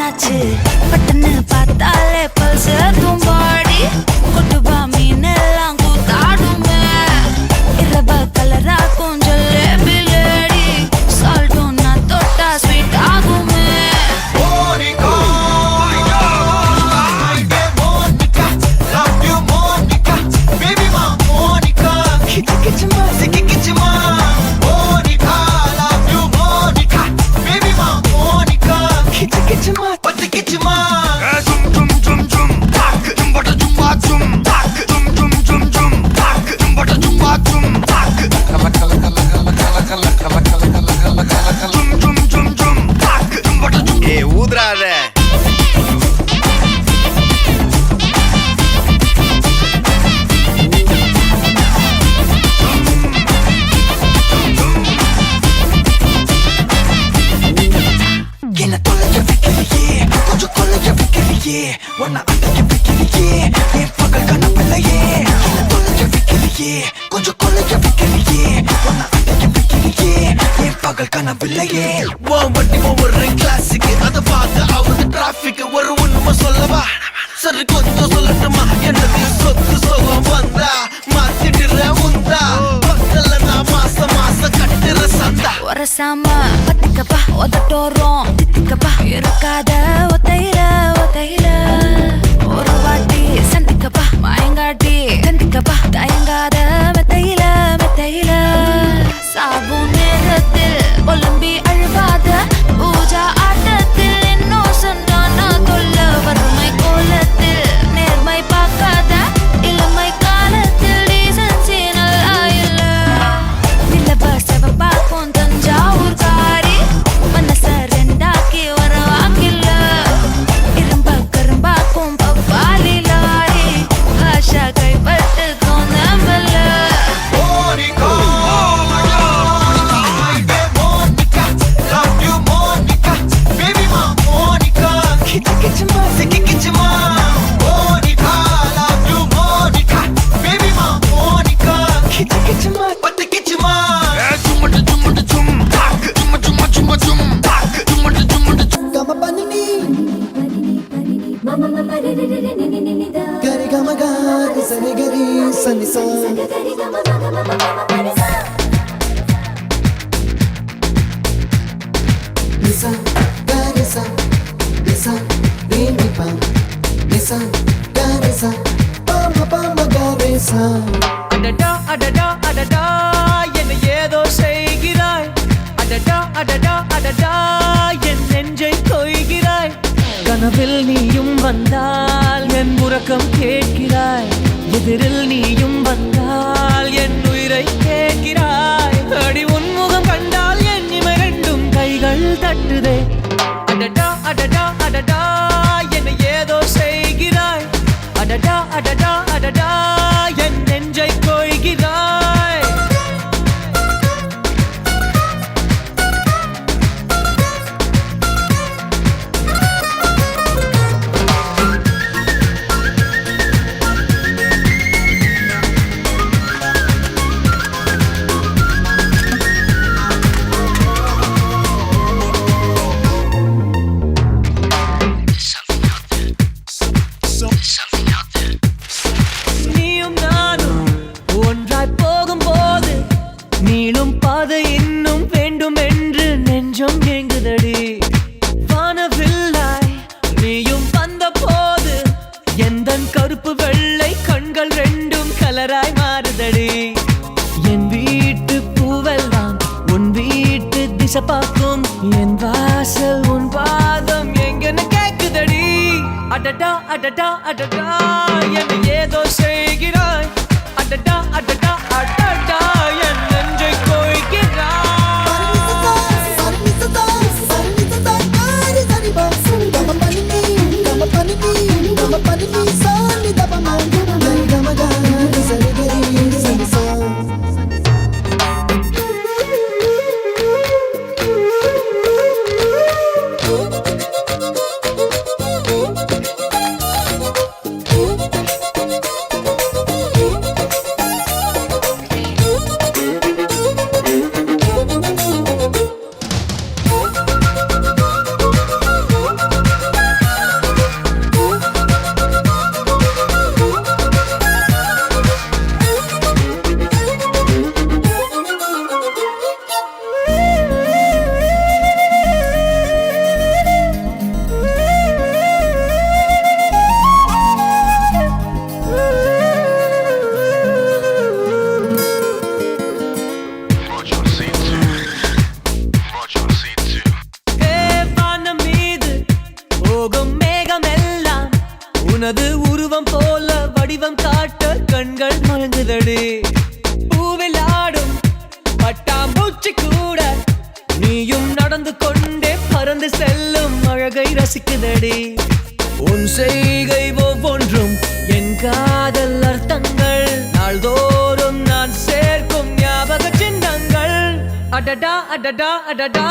என்னாச்சு பட்டன்னு பார்த்தாலே பல்ஸ் தும்பாடி கொட்டுபா மீன் எல்லாம் கூத்தாடுமே இரவ கலரா கொஞ்சம் லேபிலேடி சால்ட்டும் நான் தொட்டா ஸ்வீட் ஆகுமே ஒன்ன அடைக்க வைக்கலையே என் பகல் கனவில்லையே என்ன தொலைக்க வைக்கலையே கொஞ்சம் கொலைக்க வைக்கலையே ஒன்ன அடைக்க வைக்கலையே என் பகல் கனவில்லையே வண்டி ஒவ்வொரு கிளாஸுக்கு அதை பார்த்து அவரு டிராபிக் ஒரு உண்மை சொல்லவா சரி கொஞ்சம் சொல்லட்டுமா என்னது சொத்து சோகம் வந்தா மாத்திடுற உந்தா பக்கத்துல நான் மாசம் கட்டுற சந்தா ஒரசாம பத்திக்கப்பா ஒதட்டோரம் தித்திக்கப்பா இருக்காத ஒத்தையில ஒரு வாட்டி சந்திக்கப்பா மாயங்காட்டி கந்திக்கப்பா தயங்காத மெத்தையில சாபு நேரத்தில் ஒலம்பி அழுவாத பூஜா ஆட்டத்தில் இன்னும் சொன்னான தொல்ல வறுமை கோலத்தில் நேர்மை பார்க்காத இளமை காலத்தில் டீசன்சி நல்லா இல்ல நிலவ செவப்பாக்கும் தஞ்சாவூர் காரி மனச ரெண்டாக்கி வர வாக்கில்ல இரும்ப கரும்பாக்கும் பப்பாலி லாரி பாஷா கைப்பட்டுக்கும் நம்பல அடடா அடடா அடடா என்னை ஏதோ செய்கிறாய் அடடா அடடா அடடா என் நெஞ்சை கொய்கிறாய் கனவில் நீயும் வந்தால் என் உறக்கம் கேட்கிறாய் எதிரில் நீயும் வந்தால் என் உயிரை கேட்கிறாய் அடி உன்முகம் கண்டால் என் இமை ரெண்டும் கைகள் தட்டுதே அடடா அடடா அடடா என்னை ஏதோ செய்கிறாய் அடடா அடடா அடடா என் நெஞ்சை கொய்கிறாய் கருப்பு வெள்ளை கண்கள் ரெண்டும் கலராய் மாறுதடி என் வீட்டு பூவெல்லாம் உன் வீட்டு திசை பார்க்கும் என் வாசல் உன் பாதம் எங்கன்னு கேக்குதடி அடடா அடடா அடடா என்னை ஏதோ செய்கிறாய் அடடா அடடா அடடா என் நெஞ்சை கொய்கிறாய் பறந்து கொண்டே பறந்து செல்லும் அழகை ரசிக்குதடி உன் செய்கை ஒவ்வொன்றும் என் காதல் அர்த்தங்கள் நாள்தோறும் நான் சேர்க்கும் ஞாபக சின்னங்கள் அடடா அடடா அடடா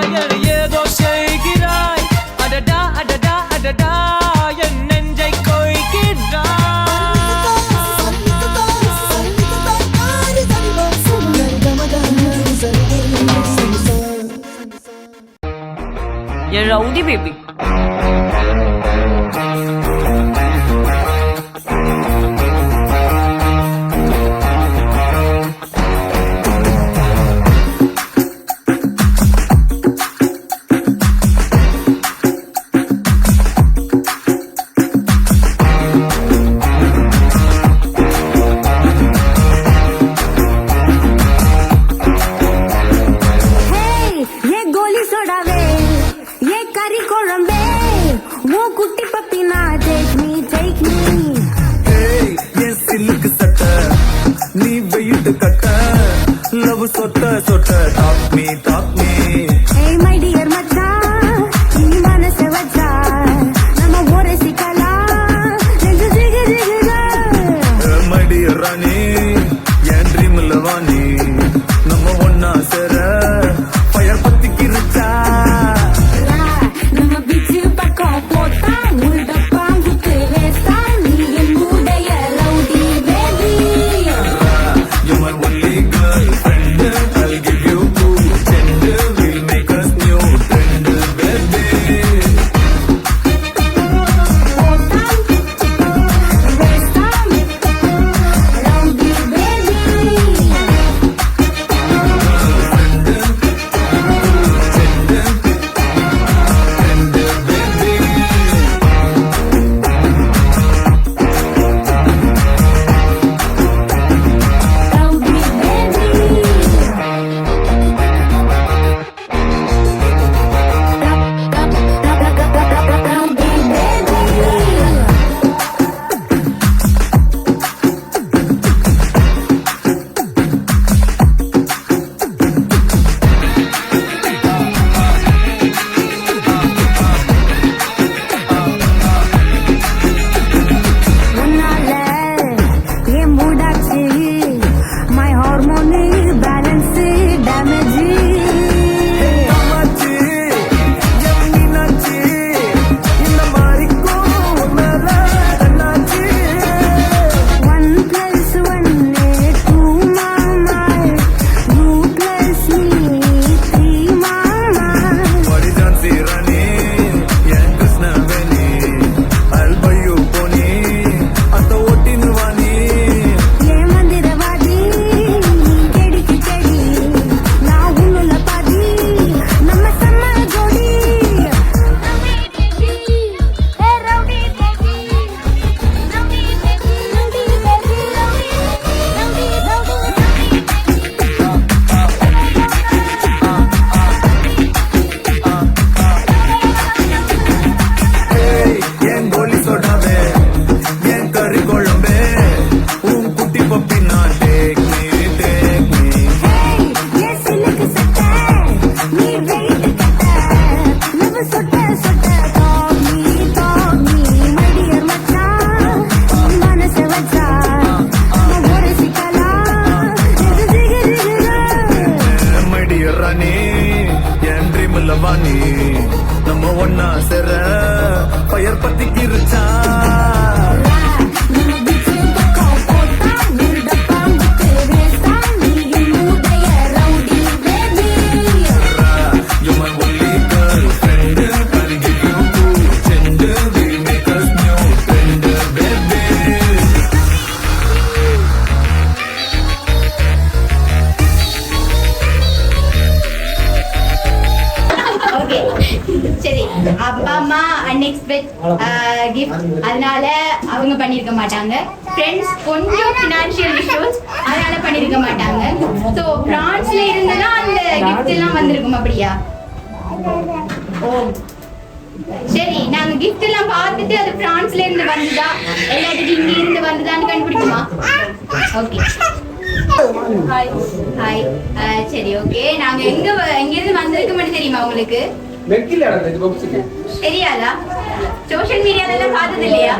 என ஏதோ செய்கிறாய் அடடா அடடா அடடா என் நெஞ்சை கொய்கிறாய் ये राउडी बेबी அதனால அவங்க பண்ணிருக்க மாட்டாங்க. ஃப்ரெண்ட்ஸ் கொஞ்சம் ஃபினான்ஷியல் இஷ்யூஸ் அதனால பண்ணிருக்க மாட்டாங்க. சோ பிரான்ஸ்ல இருந்தனா அந்த கிஃப்ட் எல்லாம் வந்திருக்கும் அப்படியா? ஓ சரி, நாங்க கிஃப்ட் எல்லாம் பார்த்துட்டு அது பிரான்ஸ்ல இருந்து வந்ததா எல்லாத்துக்கும் இங்க இருந்து வந்ததான்னு கண்டுபிடிக்குமா? ஓகே ஹாய் ஹாய் சரி ஓகே. நாங்க எங்க இருந்து வந்திருக்க மட்டும் தெரியுமா? தெரியுமா உங்களுக்கு? வெக்கில அந்த பாக்ஸுக்கு தெரியாதா? சோஷியல் மீடியால எல்லாம் பார்த்தது இல்லையா?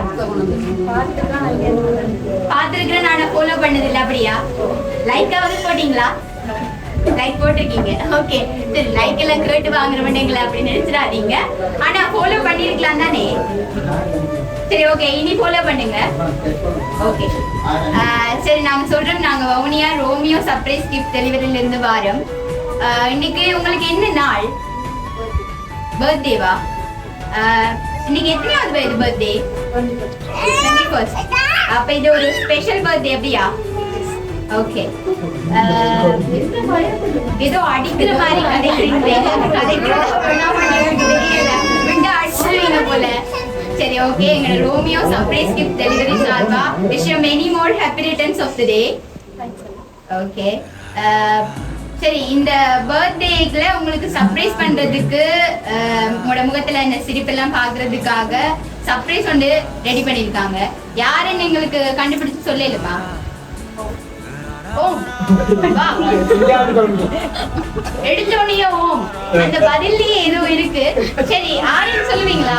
பார்த்துருக்கிறேன், நான் ஃபாலோ பண்ணது இல்லை. அப்படியா? லைக்காவது போட்டீங்களா? லைக் போட்டிருக்கீங்க. ஓகே, சரி. லைக் எல்லாம் கேட்டு வாங்குறவனுங்களா அப்படின்னு நினைச்சிடாதீங்க. ஆனா ஃபாலோ பண்ணிருக்கலாம் தானே? சரி, ஓகே, இனி ஃபாலோ பண்ணுங்க. ஓகே, சரி. நாங்க சொல்றோம், நாங்க வவுனியா ரோமியோ சர்ப்ரைஸ் கிஃப்ட் டெலிவரியில இருந்து வாரம். இன்னைக்கு உங்களுக்கு என்ன நாள்? பர்த்டேவா? இன்னைக்கு எத்தனையாவது வயது பர்த்டே? 21st. அப்ப இது ஒரு ஸ்பெஷல் பர்த்டே அப்படியா? ஓகே. ஏதோ அடிக்கிற மாதிரி கதைக்கிறீங்க போல. சரி, ஓகே. எங்களோட ரோமியோ சர்ப்ரைஸ் கிஃப்ட் டெலிவரி சார்பா wish you many more happy returns of the day. Okay, சரி. இந்த பர்த்டேக்குல உங்களுக்கு சர்ப்ரைஸ் பண்றதுக்கு உங்களோட முகத்துல இந்த சிரிப்பெல்லாம் பாக்குறதுக்காக சர்ப்ரைஸ் வந்து ரெடி பண்ணிருக்காங்க. யாருன்னு எங்களுக்கு கண்டுபிடிச்சு சொல்லலுமா? ஓம். எடுத்தோடனே ஓம். அந்த பதில்லயே ஏதோ இருக்கு. சரி, யாருன்னு சொல்லுவீங்களா?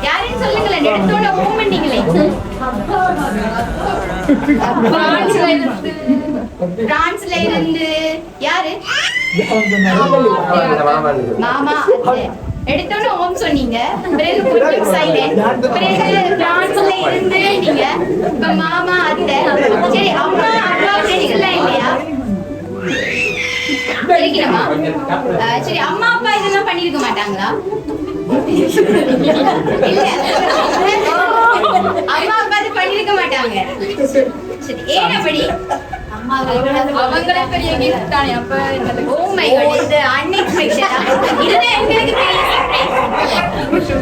யாருன்னு சொல்லுங்களேன். எடுத்தோட ஓம் பண்ணீங்களே. பிரான்ஸ்ல இருந்து யாரு? மாமா. எடுத்தோன்னு ஓம் சொன்னீங்க, பிறகு கொஞ்சம் சைலண்ட், பிறகு பிரான்ஸ்ல இருந்து நீங்க இப்ப மாமா அத்தை. சரி, அம்மா அப்பா ஃப்ரெண்ட்ஸ்லாம் இல்லையா? இருக்கணுமா? சரி, அம்மா அப்பா இதெல்லாம் பண்ணிருக்க மாட்டாங்களா? இல்ல, அம்மா அப்பா இது பண்ணிருக்க மாட்டாங்க. சரி, ஏன் அப்படி? அவங்களே பெரிய gift தானே. அப்ப ஓ மை காட், இது அன்எக்ஸ்பெக்டடா. இதுதான் எங்களுக்கு பெரிய சர்ப்ரைஸ்.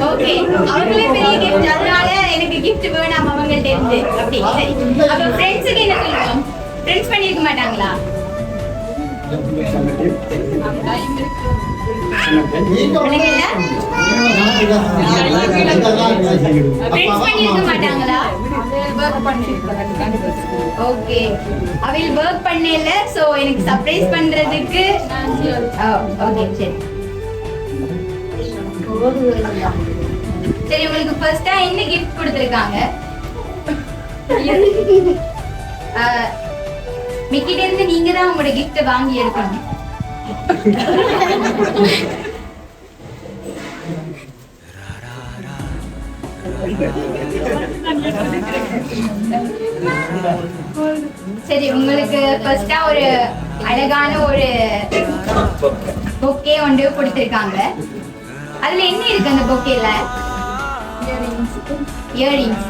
ஓகே, அவங்களே பெரிய gift, அதனால எனக்கு gift வேணாம் அவங்கள்ட்ட இருந்து. அப்படி சரி. அப்ப ஃப்ரெண்ட்ஸ்க்கு என்ன சொல்லுவோம்? ஃப்ரெண்ட்ஸ் பண்ணிருக்க மாட்டாங்களா? ஓகே, அவையில் வர்க் பண்ணல. சோ எனக்கு சர்ப்ரைஸ் பண்றதுக்கு ஓகே, சரி. சரி, உங்களுக்கு ஃபர்ஸ்டா என்ன கிஃப்ட் கொடுத்திருக்காங்க? மிக்கிட்ட இருந்து நீங்க தான் உங்களோட கிஃப்ட் வாங்கி எடுக்கணும். சரி, உங்களுக்கு ஃபர்ஸ்டா ஒரு அழகான ஒரு பொக்கே ஒன்று கொடுத்திருக்காங்க. அதுல என்ன இருக்கு அந்த பொக்கேல? இயரிங்ஸ்.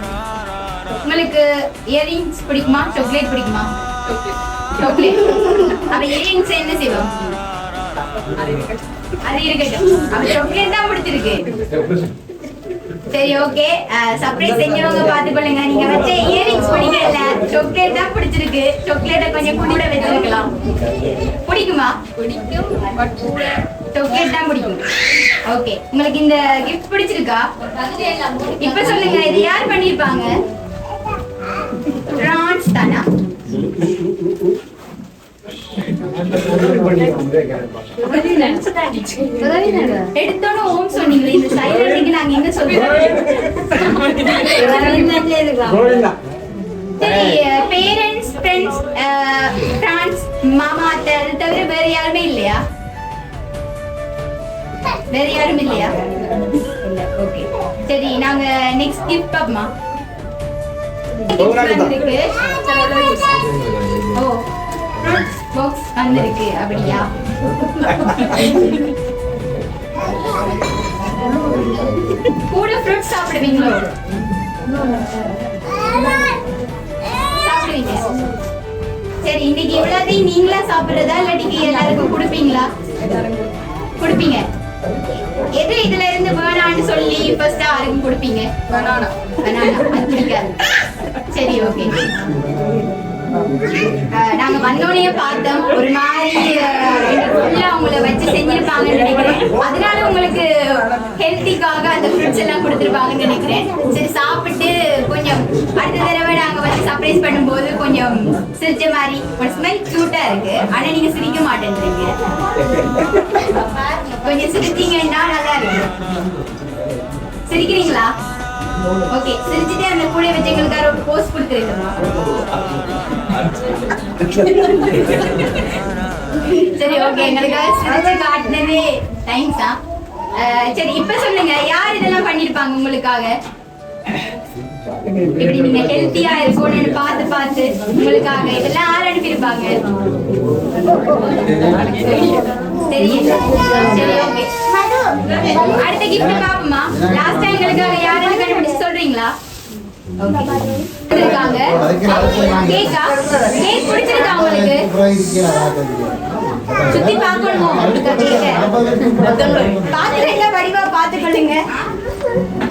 உங்களுக்கு இயரிங்ஸ் பிடிக்குமா? சாக்லேட் பிடிக்குமா? சாக்லேட். அப்ப இயரிங்ஸ் என்ன செய்வோம்? அது இருக்கட்டும். அப்ப சாக்லேட் தான் பிடிச்சிருக்கு. சரி, ஓகே. சர்ப்ரைஸ் செஞ்சவங்க பாத்துக்கொள்ளுங்க. நீங்க வச்ச இயரிங்ஸ் பிடிக்கல, சாக்லேட் தான் பிடிச்சிருக்கு. சாக்லேட்டை கொஞ்சம் கூட வச்சிருக்கலாம். பிடிக்குமா? பிடிக்கும், சாக்லேட் தான் பிடிக்கும். ஓகே, உங்களுக்கு இந்த கிஃப்ட் பிடிச்சிருக்கா? இப்ப சொல்லுங்க, இது யார் பண்ணிருப்பாங்க? பிரான்ஸ் தானா? எடுத்தோன்னு ஓம் சொன்னீங்களே, இந்த சைலன்ட்க்கு நாங்க என்ன சொல்றோம்? சரி, பேரண்ட்ஸ், ஃப்ரெண்ட்ஸ், பிரான்ஸ், மாமா, அத்தை, அது தவிர வேற யாருமே இல்லையா? வேற யாரும் இல்லையா? இல்ல. ஓகே, சரி. நாங்க நெக்ஸ்ட் கிஃப்ட் பாப்போமா? வந்திருக்கு. ஓ, ஃப்ரூட்ஸ் பாக்ஸ் வந்திருக்கு. அப்படியா? கூட ஃப்ரூட்ஸ் சாப்பிடுவீங்களோ? சாப்பிடுவீங்க. சரி, இன்னைக்கு இவ்வளோதையும் நீங்களா சாப்பிடுறதா இல்லாட்டி எல்லாருக்கும் கொடுப்பீங்களா? கொடுப்பீங்க. எது இதுல இருந்து வேணான்னு சொல்லி ஃபர்ஸ்ட் யாருக்கும் கொடுப்பீங்க? பனானா. அது பிடிக்காது. சரி, ஓகே. நாங்க வந்தோடனே பார்த்தோம், ஒரு மாதிரி அவங்கள வச்சு செஞ்சிருப்பாங்கன்னு நினைக்கிறேன். அதனால உங்களுக்கு ஹெல்த்திக்காக அந்த ஃப்ரூட்ஸ் எல்லாம் கொடுத்துருப்பாங்கன்னு நினைக்கிறேன். சரி, சாப்பிட்டு கொஞ்சம் அடுத்த தடவை நாங்க வந்து சர்ப்ரைஸ் பண்ணும்போது கொஞ்சம் சிரிச்ச மாதிரி ஒரு ஸ்மெல் கியூட்டா இருக்கு. ஆனா நீங்க சிரிக்க மாட்டேன்றீங்க. ஓகே சிரிச்சிட்டே அந்த கூட வச்சு எங்களுக்காக ஒரு போஸ்ட் கொடுத்துருக்கோம். சரி ஓகே எங்களுக்காக சிரிச்சு காட்டினதே தேங்க்ஸா. சரி இப்ப சொல்லுங்க யார் இதெல்லாம் பண்ணிருப்பாங்க உங்களுக்காக? இப்படி நீங்க ஹெல்த்தியா இருக்கணும்னு பார்த்து பார்த்து உங்களுக்காக இதெல்லாம் யார் அனுப்பியிருப்பாங்க? தெரியல. சரி ஓகே அடுத்த கிஃப்ட் பாப்போமா? லாஸ்ட் டைம் எங்களுக்காக யாரெல்லாம் கண்டுபிடிச்சு சொல்றீங்களா? ஓகே இருக்காங்க. கேக்கா? கேக் பிடிச்சிருக்கா உங்களுக்கு? சுத்தி பார்க்கணுமோ பாத்துட்டு வடிவா பாத்துக்கொள்ளுங்க.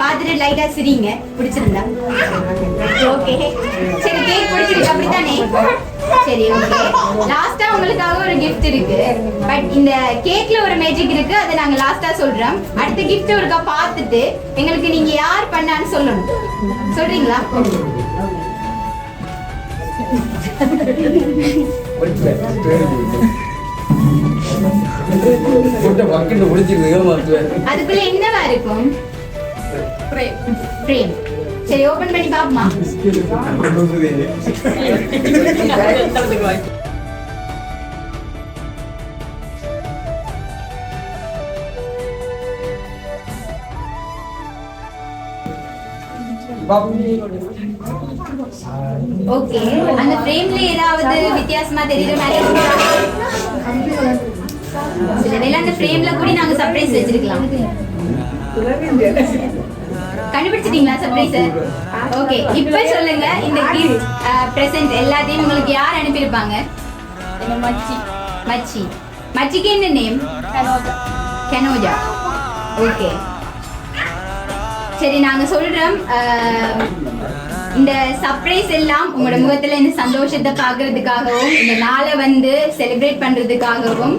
பாத்துட்டு லைட்டா சிரிங்க பிடிச்சிருந்தா. ஓகே சரி கேக் பிடிச்சிருக்கு அப்படித்தானே? சரி ஓகே லாஸ்டா உங்களுக்காக ஒரு gift இருக்கு. பட் இந்த கேக்ல ஒரு மேஜிக் இருக்கு, அதை நாங்க லாஸ்டா சொல்றோம். அடுத்த gift ஒருக்கா பார்த்துட்டு எங்களுக்கு நீங்க யார் பண்ணான்னு சொல்லணும். சொல்றீங்களா? அதுக்குள்ள என்னவா இருக்கும்? ஃப்ரேம். சரி ஓபன் பண்ணி பாப்போமா? ஓகே அந்த ஃப்ரேம்ல ஏதாவது வித்தியாசமா தெரியுற மாதிரி இருக்கா? சிலவேளை அந்த ஃப்ரேம்ல கூட நாங்க சர்ப்ரைஸ் வச்சிருக்கலாம். கண்டுபிடிச்சிட்டீங்களா சர்ப்ரைஸ்? ஓகே இப்போ சொல்லுங்க இந்த கிஃப்ட் பிரசன்ட் எல்லாத்தையும் உங்களுக்கு யார் அனுப்பியிருப்பாங்க? மச்சி. மச்சி. மச்சிக்கு என்ன நேம்? கனோஜா. ஓகே சரி நாங்க சொல்றோம் இந்த சர்ப்ரைஸ் எல்லாம் உங்களோட முகத்துல இந்த சந்தோஷத்தை பார்க்கறதுக்காகவும் இந்த நாளை வந்து செலிப்ரேட் பண்றதுக்காகவும்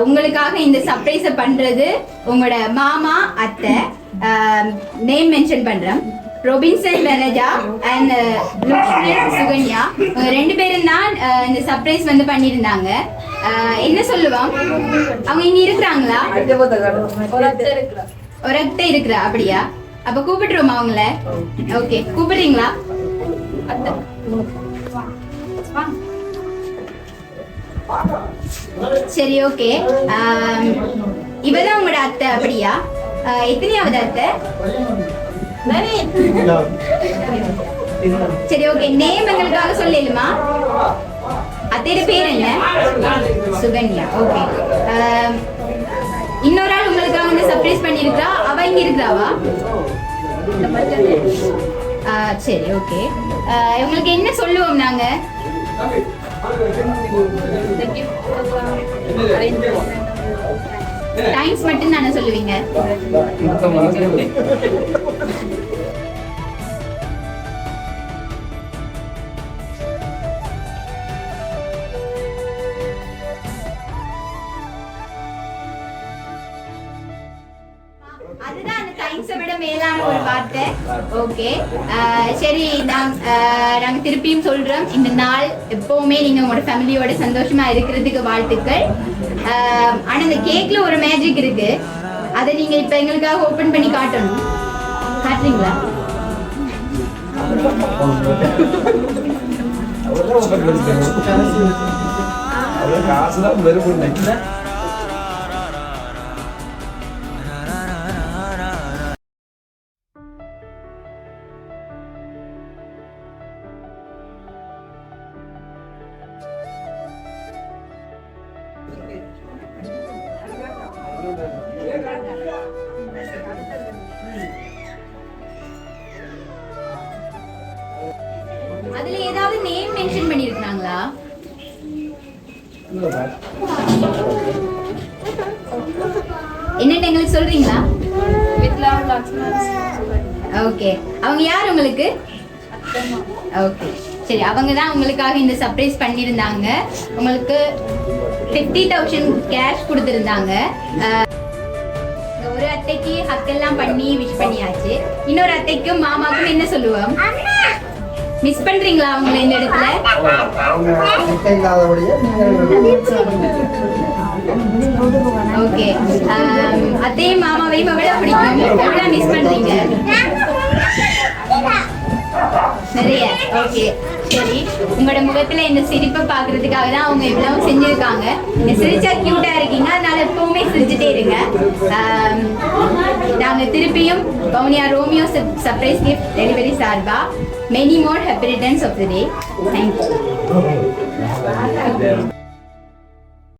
உங்களுக்காக இந்த சர்ப்ரைஸை பண்றது உங்களோட மாமா அத்தை. நேம் மென்ஷன் பண்றேன். ரொபின்சன் வனஜா அண்ட் சுகன்யா ரெண்டு பேரும் தான் இந்த சர்ப்ரைஸ் வந்து பண்ணியிருந்தாங்க. என்ன சொல்லுவோம்? அவங்க இங்க இருக்கிறாங்களா? ஒரு அத்தை இருக்கிறா. அப்படியா? அப்ப கூப்பிட்டுருவோமா அவங்கள? ஓகே கூப்பிடுறீங்களா? சரி ஓகே இவதான் உங்களோட அத்தை. அப்படியா? எத்தனையாவது அத்தை? சரி ஓகே நேம் எங்களுக்காக சொல்லிடுமா? அத்தையோட பேர் என்ன? சுகன்யா. ஓகே இன்னொரு ஆள் உங்களுக்காக வந்து சர்ப்ரைஸ் பண்ணிருக்கா. அவ இங்க இருக்கிறாவா? சரி ஓகே உங்களுக்கு என்ன சொல்லுவோம் நாங்க? தேங்க்ஸ் மட்டும் தானே சொல்லுவீங்க? அதுதான் அந்த தேங்க்ஸை விட மேலான ஒரு வார்த்தை. ஓகே சரி நாங்க திருப்பியும் சொல்றோம் இந்த நாள் எப்பவுமே நீங்க உங்களோட ஃபேமிலியோட சந்தோஷமா இருக்கிறதுக்கு வாழ்த்துக்கள். ஆனா இந்த கேக்ல ஒரு மேஜிக் இருக்கு, அதை நீங்க இப்ப எங்களுக்காக ஓபன் பண்ணி காட்டணும். காட்டுறீங்களா? அதுல ஏதாவது நேம் மென்ஷன் பண்ணிருக்காங்களா? என்னன்னு எங்களுக்கு சொல்றீங்களா? ஓகே அவங்க யார் உங்களுக்கு? ஓகே சரி அவங்க தான் உங்களுக்காக இந்த சர்ப்ரைஸ் பண்ணியிருந்தாங்க. உங்களுக்கு 50,000 கேஷ் கொடுத்துருந்தாங்க. ஒரு அத்தைக்கு ஹக்கெல்லாம் பண்ணி விஷ் பண்ணியாச்சு. இன்னொரு அத்தைக்கும் மாமாக்கும் என்ன சொல்லுவோம்? மிஸ் பண்றீங்களா அவங்கள இந்த இடத்துல? ஓகே அத்தையும் மாமாவையும் எவ்வளவு பிடிக்கும்? எவ்வளவு மிஸ் பண்றீங்க? ஓகே சரி, உங்களோட முகத்துல இந்த சிரிப்பை பாக்குறதுக்காக தான் அவங்க இவ்வளவு செஞ்சிருக்காங்க. நீங்க சிரிச்சா கியூட்டா இருக்கீங்க, அதனால எப்பவுமே சிரிச்சுட்டே இருங்க. நாங்க திருப்பியும் Vavuniya Romeo surprise gift delivery சார்பா many more happy returns of the day. Thank you.